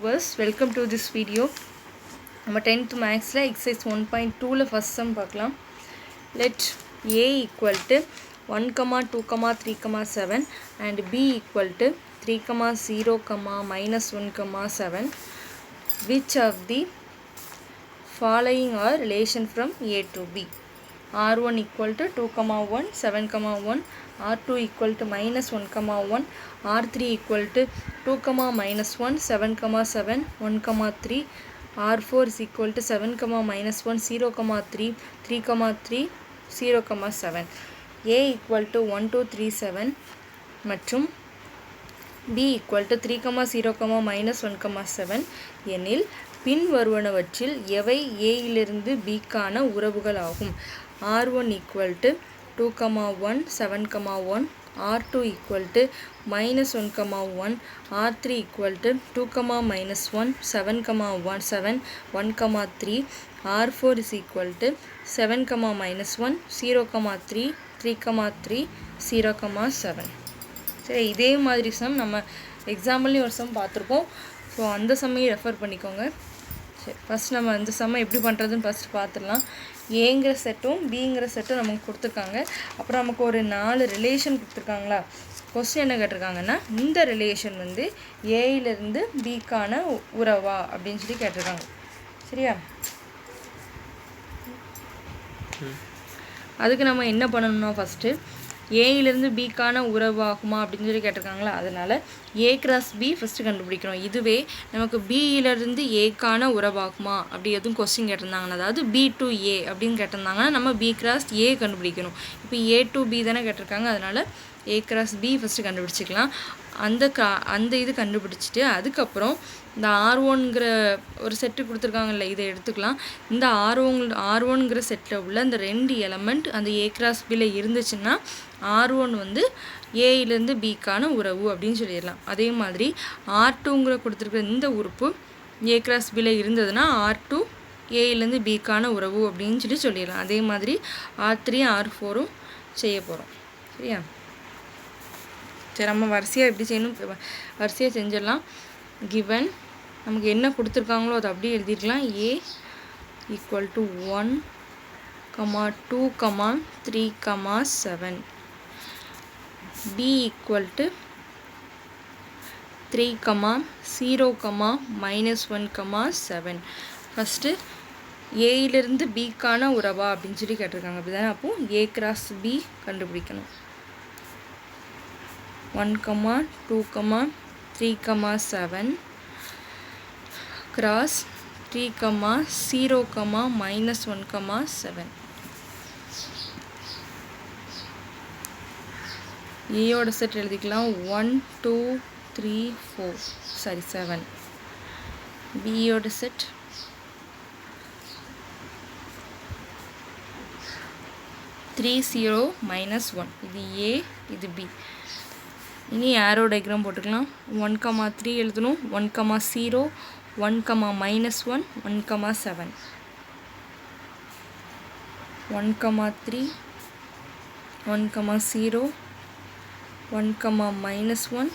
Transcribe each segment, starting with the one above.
viewers, welcome to this video. நம்ம 10th maths ல exercise 1.2 ல first sum பார்க்கலாம். Let a equal to 1, 2, 3, 7 and b equal to 3, 0, minus 1, 7. Which of the following are relation from a to b? R1 equal to 2, 1, 7, 1, R2 equal to minus 1, 1, R3 equal to 2, minus 1, 7, 7, 1, 3, R4 is equal to 7, minus 1, 0, 3, 3, 3, 0, 7. A equal to 1, 2, 3, 7 மற்றும் b equal to 3, 0, minus 1, 7 எனில் பின் வருவனவற்றில் எவை a இலிருந்து b க்கான உறவுகள் ஆகும். R1 equal to 2, 1, 7, 1, R2 equal to minus 1, 1, R3 equal to 2, minus 1, 7, 1, 7, 1, 3, R4 is equal to 7, minus 1, 0, 3, 3, 3, 0, 7. சரி, இதே மாதிரி சம் நம்ம எக்ஸாம்பிள்லேயும் ஒரு சம் பார்த்துருக்கோம். ஸோ அந்த சம்மையும் ரெஃபர் பண்ணிக்கோங்க. சரி, ஃபஸ்ட் நம்ம அந்த சம்மை எப்படி பண்ணுறதுன்னு ஃபஸ்ட் பார்த்துடலாம். ஏங்கிற செட்டும் பிங்கிற செட்டும் நமக்கு கொடுத்துருக்காங்க. அப்புறம் நமக்கு ஒரு 4 ரிலேஷன் கொடுத்துருக்காங்களா. கொஸ்டின் என்ன கேட்டிருக்காங்கன்னா, இந்த ரிலேஷன் வந்து ஏயிலிருந்து பிக்கான உறவா அப்படின்னு சொல்லி கேட்டிருக்காங்க. சரியா? அதுக்கு நம்ம என்ன பண்ணணும்னா, ஃபஸ்ட்டு ஏயிலிருந்து பிக்கான உறவாகுமா அப்படின்னு சொல்லி கேட்டிருக்காங்களா. அதனால் ஏ கிராஸ் பி ஃபஸ்ட்டு கண்டுபிடிக்கணும். இதுவே நமக்கு பியிலிருந்து ஏக்கான உறவாகுமா அப்படி எதுவும் கொஸ்டின் கேட்டிருந்தாங்கன்னா, அதாவது பி டு ஏ அப்படின்னு கேட்டிருந்தாங்கன்னா நம்ம பி கிராஸ் ஏ கண்டுபிடிக்கணும். இப்போ ஏ டு பி தானே கேட்டிருக்காங்க. அதனால் ஏ கிராஸ் பி ஃபஸ்ட்டு கண்டுபிடிச்சிக்கலாம். அந்த இது கண்டுபிடிச்சிட்டு அதுக்கப்புறம் இந்த R1ங்கிற ஒரு செட்டு கொடுத்துருக்காங்கல்ல, இதை எடுத்துக்கலாம். இந்த R1ங்கிற செட்டில் உள்ள இந்த 2 எலமெண்ட் அந்த ஏ கிராஸ் பியில் இருந்துச்சுன்னா R1 வந்து ஏயிலேருந்து பிக்கான உறவு அப்படின்னு சொல்லிடலாம். அதே மாதிரி R2ங்கிற கொடுத்துருக்குற இந்த உறுப்பு ஏ கிராஸ் பியில் இருந்ததுன்னா R2 ஏயிலேருந்து பிக்கான உறவு அப்படின்னு சொல்லிடலாம். அதே மாதிரி R3 R4ம் செய்ய போகிறோம். சரியா? சரி, நம்ம வரிசையாக எப்படி செய்யணும், வரிசையாக செஞ்சிடலாம். கிவன் நமக்கு என்ன கொடுத்துருக்காங்களோ அதை அப்படியே எழுதிருக்கலாம். A equal to 1, 2, 3, 7. b equal to 3, 0, minus 1, 7. First ஏயிலிருந்து பிக்கான உறவா அப்படின்னு சொல்லி கேட்டிருக்காங்க. அப்படி தானே? அப்போது ஏ கிராஸ் பி கண்டுபிடிக்கணும். 1, 2, 3, 7 cross 3, 0, minus 1, 7. ஏயோட செட் எழுதிக்கலாம். 1, 2, 3, 4 சாரி 7. பியோட செட் 3, 0, minus 1. இது ஏ, இது பி. இனி ஆரோ டயக்ராம் போட்டுக்கலாம். 1, 3 எழுதணும். 1, 0, 1, minus 1, 1, 7. 1, 3, 1, 0, 1, minus 1,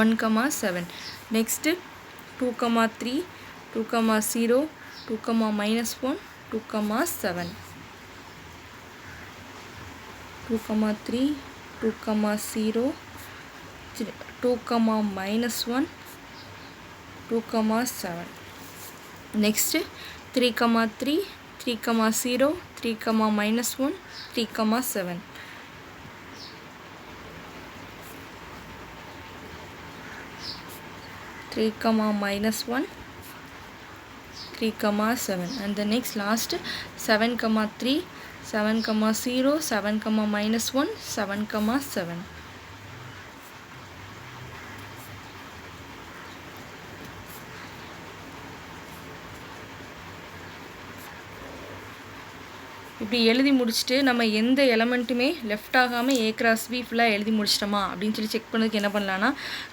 1, 7. Next 2, 3, 2, 0, 2, minus 1, 2, 7. 2, 3, 2, 0, 2, minus 1, 2, 7. Next 3, 3, 3, 0, 3, minus 1, 3, 7. 3, minus 1, 3, 7. And the next last 7, 3, 7, 0, 7, minus 1, 7, 7. இப்படி எழுதி முடிச்சுட்டு நம்ம எந்த எலமெண்ட்டுமே லெஃப்ட் ஆகாமல் ஏ கிராஸ் பி ஃபுல்லாக எழுதி முடிச்சிட்டோமா அப்படின்னு சொல்லி செக் பண்ணதுக்கு என்ன பண்ணலான்னா,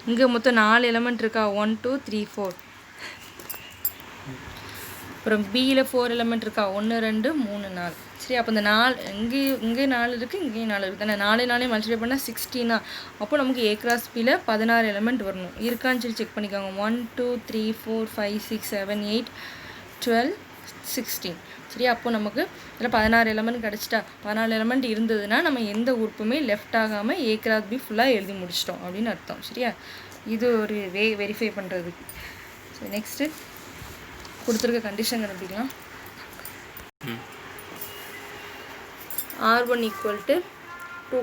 இங்கே மொத்தம் 4 எலமெண்ட் இருக்கா. 1, 2, 3, 4. அப்புறம் பியில் 4 எலமெண்ட் இருக்கா. 1, 2, 3, 4. சரி, அப்போ இந்த 4 இங்கே 4 இருக்குது, இங்கேயும் 4 இருக்குது தானே. 4 மல்டிப்ளை பண்ணால் 16. அப்போ நமக்கு A கிராஸ் Bயில் 16 எலமெண்ட் வரணும். இருக்கான்னு சொல்லி செக் பண்ணிக்கோங்க. 1 2 3 4 5 6 7 8 12 16. சரியா, அப்போ நமக்கு இதில் 16 எலமெண்ட் கிடச்சிட்டா. 14 எலமெண்ட் இருந்ததுன்னா நம்ம எந்த உறுப்புமே லெஃப்ட் ஆகாமல் A கிராஸ் B ஃபுல்லாக எழுதி முடிச்சிட்டோம் அப்படின்னு அர்த்தம். சரியா, இது ஒரு வெரிஃபை பண்ணுறதுக்கு. ஸோ நெக்ஸ்ட்டு கொடுத்துருக்க கண்டிஷன் கண்டுபிடிக்கலாம். R1 equal to 2,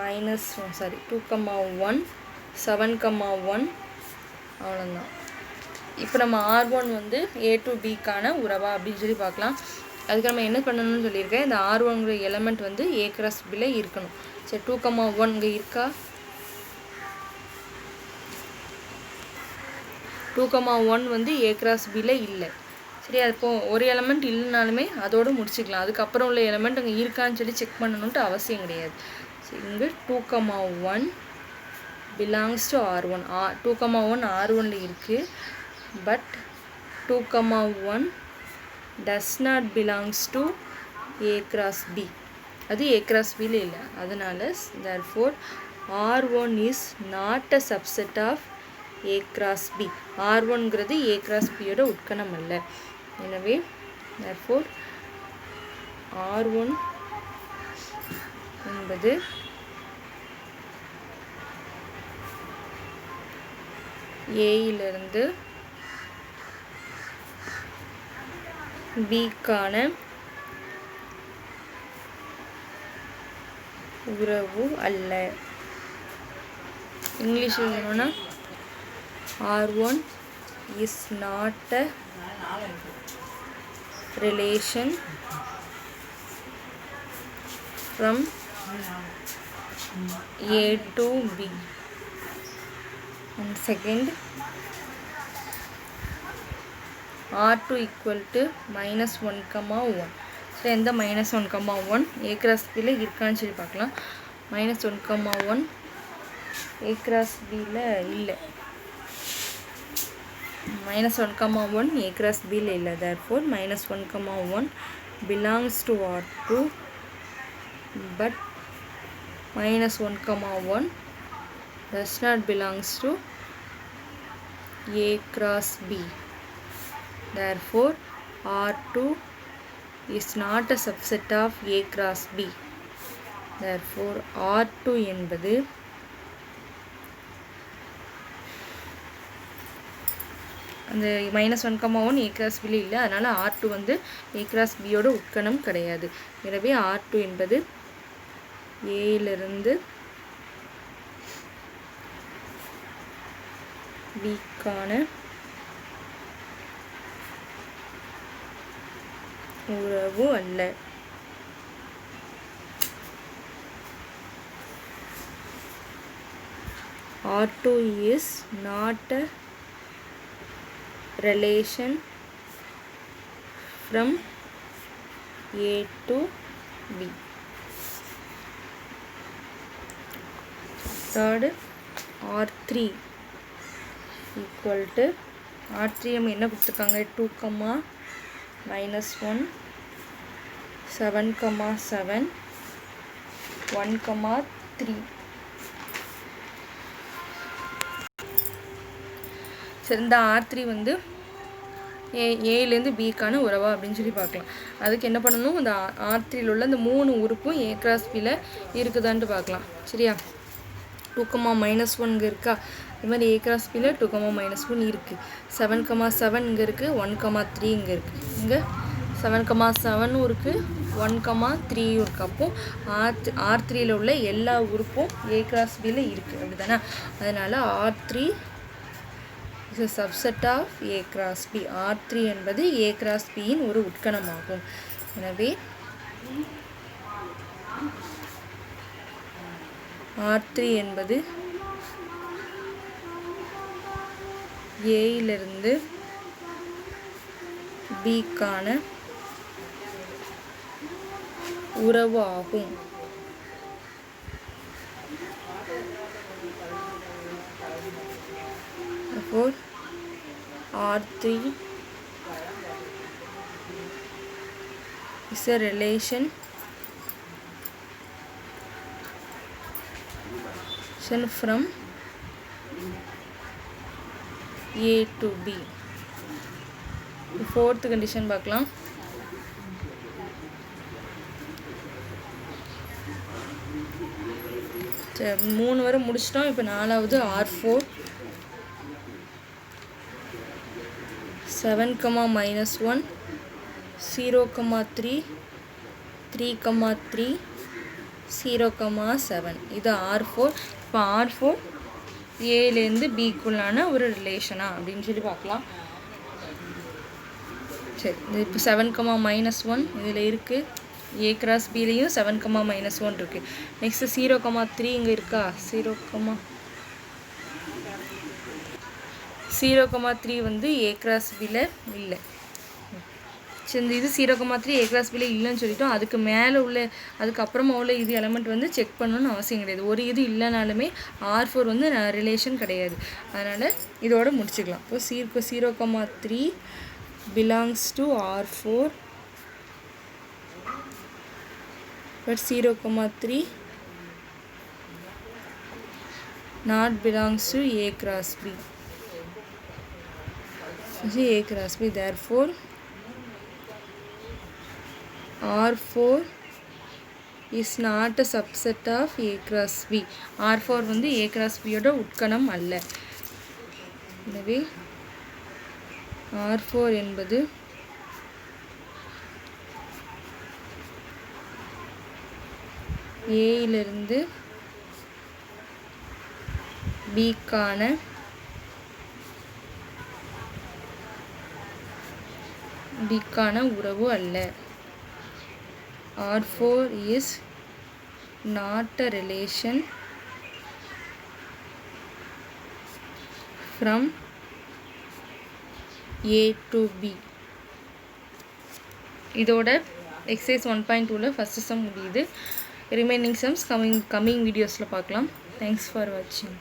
1 7,1 அவ்வளோதான். இப்போ நம்ம R1 வந்து A to Bக்கான உறவா அப்படின்னு சொல்லி பார்க்கலாம். அதுக்கு நம்ம என்ன பண்ணணும்னு சொல்லியிருக்கேன், இந்த R1ங்கிற எலமெண்ட் வந்து A கிராஸ் Bயில் இருக்கணும். சரி, 2,1 இங்கே இருக்கா? 2,1 வந்து A கிராஸ் Bயில் இல்லை. சரி, அப்போ ஒரு எலமெண்ட் இல்லைனாலுமே அதோடு முடிச்சுக்கலாம். அதுக்கப்புறம் உள்ள எலமெண்ட் அங்கே இருக்கான்னு சொல்லி செக் பண்ணணுன்ட்டு அவசியம் கிடையாது. சரி, இங்கே 2,1 பிலாங்ஸ் டு R1. 2,1 R1ல இருக்குது. But 2,1 does not belongs to A cross B. அது A கிராஸ் Bயில் இல்லை. அதனால் therefore R1 is not a subset of A cross B. R1ங்கிறது A கிராஸ் Bயோட உட்கணம் அல்ல. எனவே therefore R1 என்பது Aயிலிருந்து Bக்கான உறவு அல்ல. இங்கிலீஷில் என்னன்னா R1 is not a relation from A to B. And second, R2 equal to -1,1. So எந்த -1,1 A கிராஸ் Bயில் இருக்கான்னு சொல்லி பார்க்கலாம். -1,1 A கிராஸ் Bயில் இல்லை. -1,1 A கிராஸ் Bயில் இல்லை. therefore -1,1 belongs to R2 but -1,1 does not belongs to A cross B. Therefore R2 is not a subset of A cross B. Therefore R2 என்பது அந்த -1,1 A கிராஸ் Bயில் இல்லை. அதனால் R2 வந்து A கிராஸ் Bயோட உட்கணம் கிடையாது. எனவே R2 என்பது Aயிலிருந்து Bக்கான உறவு அல்ல. R2 is not a relation from A to B. Third, R3 equal to R3 நம்ம என்ன கொடுத்துருக்காங்க, 2, -1 7,7 1,3. சரி, இந்த R3 வந்து ஏலேருந்து பிக்கான உறவா அப்படின்னு சொல்லி பார்க்கலாம். அதுக்கு என்ன பண்ணணும், இந்த R3யில் உள்ள இந்த 3 உறுப்பும் A கிராஸ் Bயில் இருக்குதான்ட்டு பார்க்கலாம். சரியா, 2, -1 இங்கே இருக்கா. இது மாதிரி A கிராஸ் Bயில் 2, -1 இருக்குது. 7,7 இங்கே இருக்குது. 1,3 இங்கே இருக்குது. இங்கே 7,7 இருக்குது, 1,3 இருக்குது. அப்போது R3யில் உள்ள எல்லா உறுப்பும் A கிராஸ் Bயில் இருக்குது. அப்படி தானே. அதனால் R3 is a subset of A cross B. R3 என்பது A cross B இன் ஒரு உட்கணமாகும். எனவே R3 என்பது Aயிலிருந்து Bக்கான உறவு ஆகும். Therefore R3 is a relation from A to B. Fourth condition பார்க்கலாம். மூணு வரை முடிச்சிட்டோம். இப்போ நாலாவது R4 7, -1 0, 3 3, 0, 7 இது R4. இப்போ R4 ஏலேருந்து பிக்குள்ளான ஒரு ரிலேஷனா அப்படின்னு சொல்லி பார்க்கலாம். சரி, இப்போ 7, -1 இதில் இருக்குது. A cross Bலையும் 7, -1 இருக்குது. நெக்ஸ்ட்டு 0, 3 இங்கே இருக்கா? 0, 3 வந்து A cross Bல இல்லை. சரி, இந்த இது 0, 3 A cross Bல இல்லைன்னு சொல்லிட்டோம். அதுக்கு மேலே உள்ள அதுக்கப்புறமா உள்ள இது எலமெண்ட் வந்து செக் பண்ணணும்னு அவசியம் கிடையாது. ஒரு இது இல்லைனாலுமே R4 வந்து ரிலேஷன் கிடையாது. அதனால் இதோட முடிச்சுக்கலாம். இப்போ 0, 3 belongs to R4 but 0, 3 not belongs to A cross B. A cross B, therefore R4 is not a subset of A cross B. R4 வந்து A cross B யோட உட்கணம் அல்ல. எனவே R4 என்பது ஏயிலிருந்து பிக்கான உறவு அல்ல. R4 is not a relation from A to B. இதோட exercise 1.2ல first sum முடியுது. Remaining sums coming வீடியோஸில் பார்க்கலாம். தேங்க்ஸ் ஃபார் வாட்சிங்.